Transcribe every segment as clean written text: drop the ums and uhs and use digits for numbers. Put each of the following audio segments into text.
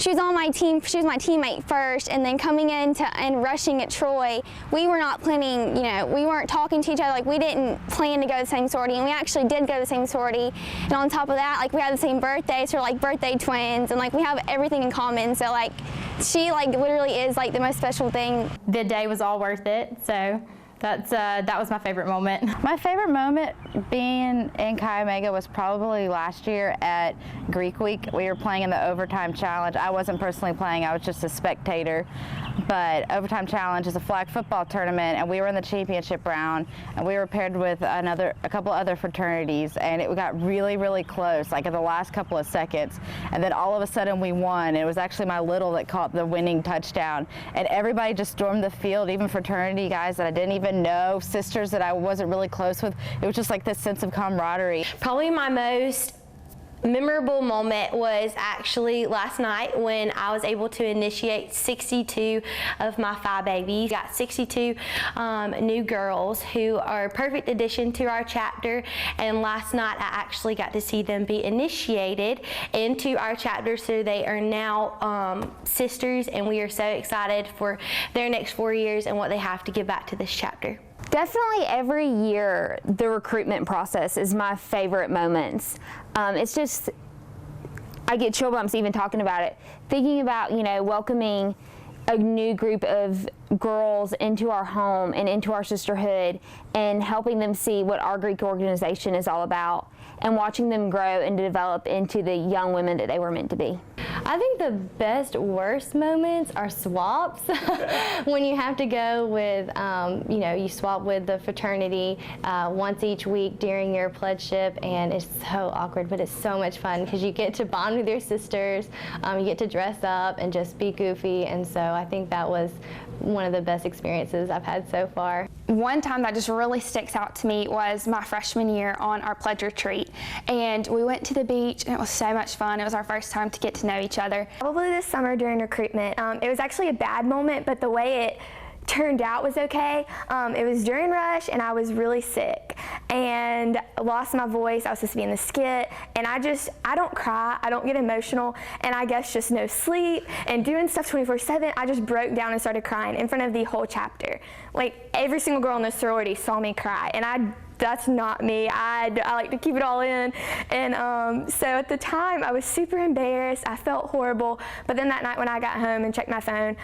she was on my team. She was my teammate first, and then coming in and rushing at Troy, we were not planning, you know, we weren't talking to each other. Like, we didn't plan to go to the same sorority, and we actually did go to the same sorority. And on top of that, like, we had the same birthday, so we're like birthday twins, and like we have everything in common. So like, she like literally is like the most special thing. The day was all worth it. So that was my favorite moment. My favorite moment being in Chi Omega was probably last year at Greek Week. We were playing in the Overtime Challenge. I wasn't personally playing, I was just a spectator. But Overtime Challenge is a flag football tournament, and we were in the championship round, and we were paired with a couple other fraternities, and it got really, really close, like in the last couple of seconds. And then all of a sudden we won. It was actually my little that caught the winning touchdown. And everybody just stormed the field, even fraternity guys that I didn't even know, sisters that I wasn't really close with. It was just like this sense of camaraderie. Probably my most memorable moment was actually last night when I was able to initiate 62 of my 5 babies. Got 62 new girls who are a perfect addition to our chapter, and last night I actually got to see them be initiated into our chapter, so they are now sisters, and we are so excited for their next 4 years and what they have to give back to this chapter. Definitely every year the recruitment process is my favorite moments. It's just, I get chill bumps even talking about it. Thinking about, you know, welcoming a new group of girls into our home and into our sisterhood, and helping them see what our Greek organization is all about, and watching them grow and develop into the young women that they were meant to be. I think the best worst moments are swaps. When you have to go with, you know, you swap with the fraternity once each week during your pledgeship, and it's so awkward, but it's so much fun because you get to bond with your sisters, you get to dress up and just be goofy, and so I think that was one of the best experiences I've had so far. One time that just really sticks out to me was my freshman year on our pledge retreat, and we went to the beach and it was so much fun. It was our first time to get to know each other. Probably this summer during recruitment. It was actually a bad moment, but the way it turned out was okay. It was during rush, and I was really sick and lost my voice. I was supposed to be in the skit, and I don't cry, I don't get emotional, and I guess just no sleep and doing stuff 24/7, I just broke down and started crying in front of the whole chapter. Like, every single girl in the sorority saw me cry, and that's not me. I like to keep it all in. And so at the time, I was super embarrassed. I felt horrible. But then that night when I got home and checked my phone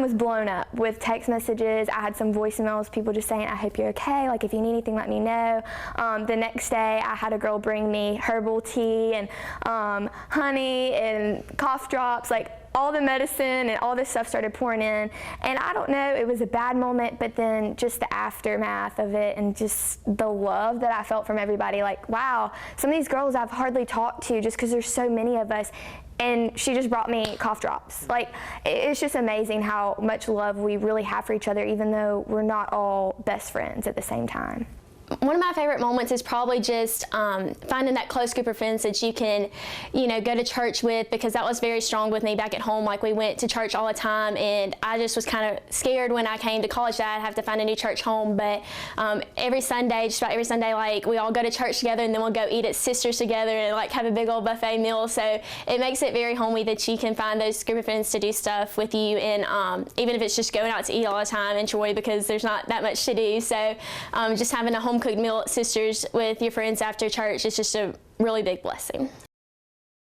was blown up with text messages. I had some voicemails, people just saying, I hope you're okay. Like, if you need anything, let me know. The next day, I had a girl bring me herbal tea and honey and cough drops, like all the medicine and all this stuff started pouring in. And I don't know, it was a bad moment, but then just the aftermath of it and just the love that I felt from everybody. Like, wow, some of these girls I've hardly talked to just because there's so many of us. And she just brought me cough drops. Like, it's just amazing how much love we really have for each other, even though we're not all best friends at the same time. One of my favorite moments is probably just finding that close group of friends that you can, you know, go to church with, because that was very strong with me back at home. Like, we went to church all the time, and I just was kind of scared when I came to college that I'd have to find a new church home. But every Sunday, just about every Sunday, like, we all go to church together, and then we'll go eat at Sisters together and like have a big old buffet meal. So it makes it very homey that you can find those group of friends to do stuff with you, and even if it's just going out to eat all the time in Troy, because there's not that much to do. So just having a home cooked meal at Sisters with your friends after church is just a really big blessing.